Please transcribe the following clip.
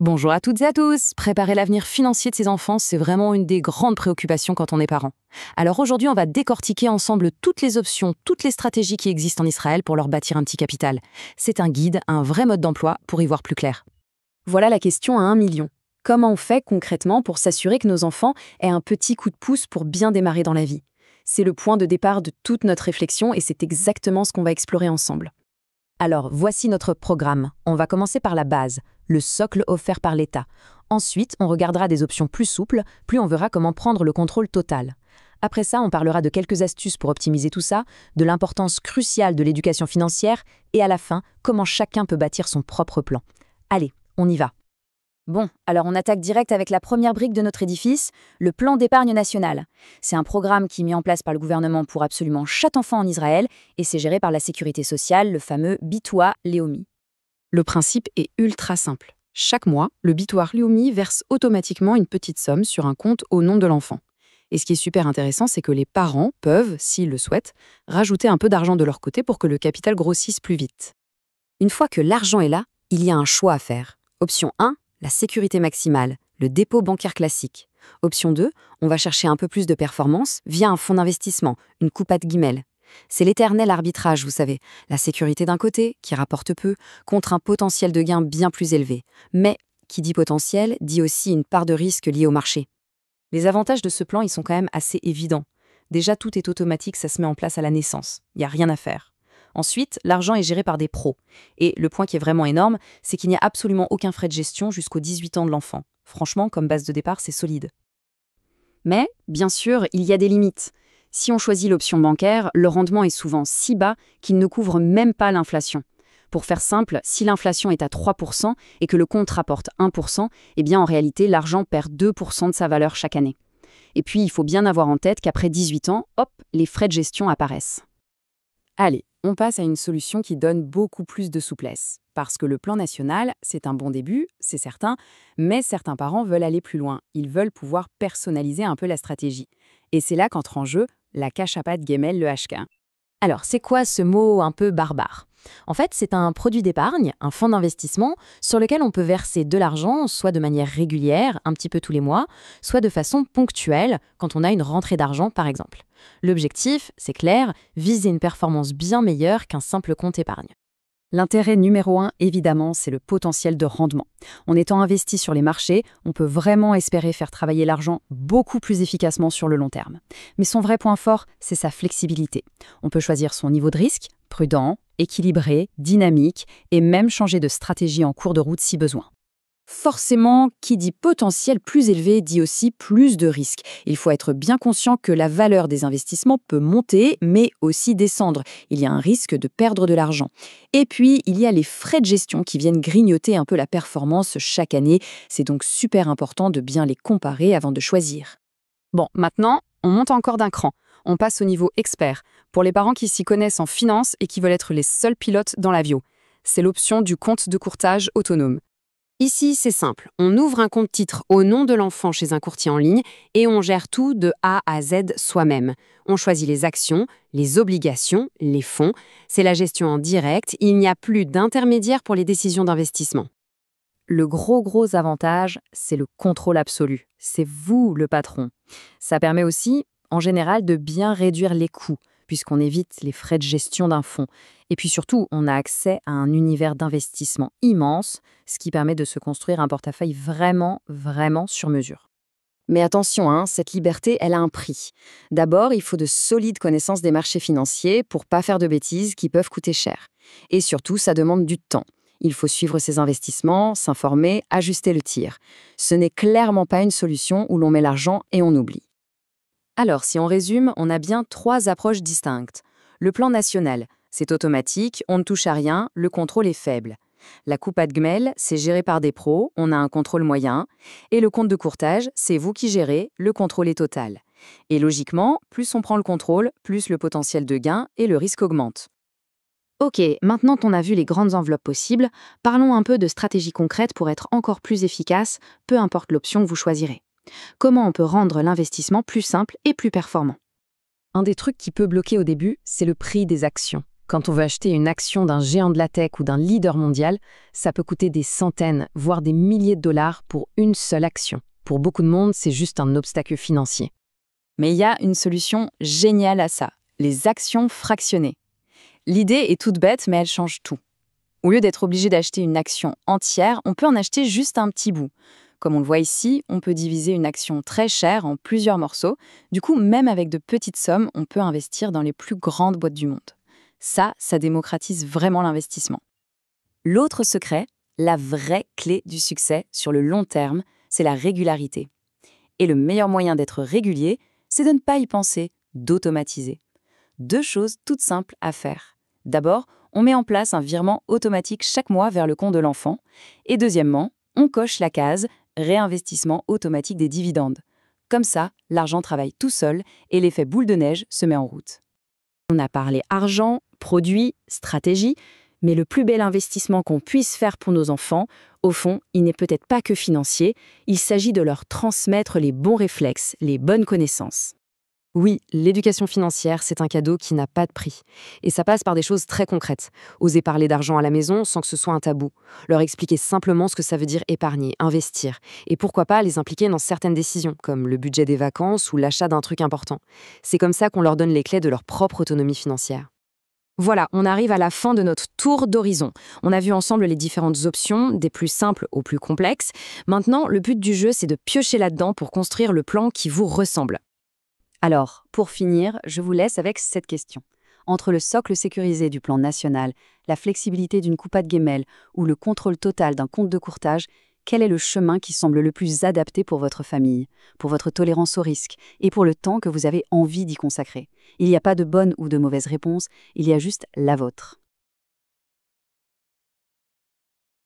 Bonjour à toutes et à tous. Préparer l'avenir financier de ses enfants, c'est vraiment une des grandes préoccupations quand on est parent. Alors aujourd'hui, on va décortiquer ensemble toutes les options, toutes les stratégies qui existent en Israël pour leur bâtir un petit capital. C'est un guide, un vrai mode d'emploi pour y voir plus clair. Voilà la question à 1 million. Comment on fait concrètement pour s'assurer que nos enfants aient un petit coup de pouce pour bien démarrer dans la vie? C'est le point de départ de toute notre réflexion et c'est exactement ce qu'on va explorer ensemble. Alors, voici notre programme. On va commencer par la base, le socle offert par l'État. Ensuite, on regardera des options plus souples, plus on verra comment prendre le contrôle total. Après ça, on parlera de quelques astuces pour optimiser tout ça, de l'importance cruciale de l'éducation financière et à la fin, comment chacun peut bâtir son propre plan. Allez, on y va. Bon, alors on attaque direct avec la première brique de notre édifice, le plan d'épargne national. C'est un programme qui est mis en place par le gouvernement pour absolument chaque enfant en Israël et c'est géré par la sécurité sociale, le fameux Bitoa Leumi. Le principe est ultra simple. Chaque mois, le Bitoar Leumi verse automatiquement une petite somme sur un compte au nom de l'enfant. Et ce qui est super intéressant, c'est que les parents peuvent, s'ils le souhaitent, rajouter un peu d'argent de leur côté pour que le capital grossisse plus vite. Une fois que l'argent est là, il y a un choix à faire. Option 1, la sécurité maximale, le dépôt bancaire classique. Option 2, on va chercher un peu plus de performance via un fonds d'investissement, une coupat Gimel. C'est l'éternel arbitrage, vous savez, la sécurité d'un côté, qui rapporte peu, contre un potentiel de gain bien plus élevé. Mais, qui dit potentiel, dit aussi une part de risque liée au marché. Les avantages de ce plan, ils sont quand même assez évidents. Déjà, tout est automatique, ça se met en place à la naissance. Il n'y a rien à faire. Ensuite, l'argent est géré par des pros. Et le point qui est vraiment énorme, c'est qu'il n'y a absolument aucun frais de gestion jusqu'aux 18 ans de l'enfant. Franchement, comme base de départ, c'est solide. Mais, bien sûr, il y a des limites. Si on choisit l'option bancaire, le rendement est souvent si bas qu'il ne couvre même pas l'inflation. Pour faire simple, si l'inflation est à 3% et que le compte rapporte 1%, eh bien en réalité, l'argent perd 2% de sa valeur chaque année. Et puis, il faut bien avoir en tête qu'après 18 ans, hop, les frais de gestion apparaissent. Allez, on passe à une solution qui donne beaucoup plus de souplesse. Parce que le plan national, c'est un bon début, c'est certain, mais certains parents veulent aller plus loin. Ils veulent pouvoir personnaliser un peu la stratégie. Et c'est là qu'entre en jeu la Kashapat Gemel, le HK. Alors, c'est quoi ce mot un peu barbare? En fait, c'est un produit d'épargne, un fonds d'investissement, sur lequel on peut verser de l'argent, soit de manière régulière, un petit peu tous les mois, soit de façon ponctuelle, quand on a une rentrée d'argent, par exemple. L'objectif, c'est clair, viser une performance bien meilleure qu'un simple compte épargne. L'intérêt numéro 1, évidemment, c'est le potentiel de rendement. En étant investi sur les marchés, on peut vraiment espérer faire travailler l'argent beaucoup plus efficacement sur le long terme. Mais son vrai point fort, c'est sa flexibilité. On peut choisir son niveau de risque, prudent, équilibré, dynamique, et même changer de stratégie en cours de route si besoin. Forcément, qui dit potentiel plus élevé dit aussi plus de risques. Il faut être bien conscient que la valeur des investissements peut monter, mais aussi descendre. Il y a un risque de perdre de l'argent. Et puis, il y a les frais de gestion qui viennent grignoter un peu la performance chaque année. C'est donc super important de bien les comparer avant de choisir. Bon, maintenant, on monte encore d'un cran. On passe au niveau expert, pour les parents qui s'y connaissent en finance et qui veulent être les seuls pilotes dans l'avion. C'est l'option du compte de courtage autonome. Ici, c'est simple. On ouvre un compte titre au nom de l'enfant chez un courtier en ligne et on gère tout de A à Z soi-même. On choisit les actions, les obligations, les fonds. C'est la gestion en direct. Il n'y a plus d'intermédiaire pour les décisions d'investissement. Le gros avantage, c'est le contrôle absolu. C'est vous le patron. Ça permet aussi, en général, de bien réduire les coûts, puisqu'on évite les frais de gestion d'un fonds. Et puis surtout, on a accès à un univers d'investissement immense, ce qui permet de se construire un portefeuille vraiment sur mesure. Mais attention, cette liberté, elle a un prix. D'abord, il faut de solides connaissances des marchés financiers pour pas faire de bêtises qui peuvent coûter cher. Et surtout, ça demande du temps. Il faut suivre ses investissements, s'informer, ajuster le tir. Ce n'est clairement pas une solution où l'on met l'argent et on oublie. Alors, si on résume, on a bien 3 approches distinctes. Le plan national, c'est automatique, on ne touche à rien, le contrôle est faible. La coupat Gmel, c'est géré par des pros, on a un contrôle moyen. Et le compte de courtage, c'est vous qui gérez, le contrôle est total. Et logiquement, plus on prend le contrôle, plus le potentiel de gain et le risque augmente. Ok, maintenant qu'on a vu les grandes enveloppes possibles, parlons un peu de stratégies concrètes pour être encore plus efficace, peu importe l'option que vous choisirez. Comment on peut rendre l'investissement plus simple et plus performant? Un des trucs qui peut bloquer au début, c'est le prix des actions. Quand on veut acheter une action d'un géant de la tech ou d'un leader mondial, ça peut coûter des centaines, voire des milliers de dollars pour une seule action. Pour beaucoup de monde, c'est juste un obstacle financier. Mais il y a une solution géniale à ça, les actions fractionnées. L'idée est toute bête, mais elle change tout. Au lieu d'être obligé d'acheter une action entière, on peut en acheter juste un petit bout. Comme on le voit ici, on peut diviser une action très chère en plusieurs morceaux. Du coup, même avec de petites sommes, on peut investir dans les plus grandes boîtes du monde. Ça démocratise vraiment l'investissement. L'autre secret, la vraie clé du succès sur le long terme, c'est la régularité. Et le meilleur moyen d'être régulier, c'est de ne pas y penser, d'automatiser. 2 choses toutes simples à faire. D'abord, on met en place un virement automatique chaque mois vers le compte de l'enfant. Et deuxièmement, on coche la case « réinvestissement automatique des dividendes ». Comme ça, l'argent travaille tout seul et l'effet boule de neige se met en route. On a parlé argent, produits, stratégie, mais le plus bel investissement qu'on puisse faire pour nos enfants, au fond, il n'est peut-être pas que financier, il s'agit de leur transmettre les bons réflexes, les bonnes connaissances. Oui, l'éducation financière, c'est un cadeau qui n'a pas de prix. Et ça passe par des choses très concrètes. Oser parler d'argent à la maison sans que ce soit un tabou. Leur expliquer simplement ce que ça veut dire épargner, investir. Et pourquoi pas les impliquer dans certaines décisions, comme le budget des vacances ou l'achat d'un truc important. C'est comme ça qu'on leur donne les clés de leur propre autonomie financière. Voilà, on arrive à la fin de notre tour d'horizon. On a vu ensemble les différentes options, des plus simples aux plus complexes. Maintenant, le but du jeu, c'est de piocher là-dedans pour construire le plan qui vous ressemble. Alors, pour finir, je vous laisse avec cette question. Entre le socle sécurisé du plan national, la flexibilité d'une coupa de Gmail ou le contrôle total d'un compte de courtage, quel est le chemin qui semble le plus adapté pour votre famille, pour votre tolérance au risque et pour le temps que vous avez envie d'y consacrer? Il n'y a pas de bonne ou de mauvaise réponse, il y a juste la vôtre.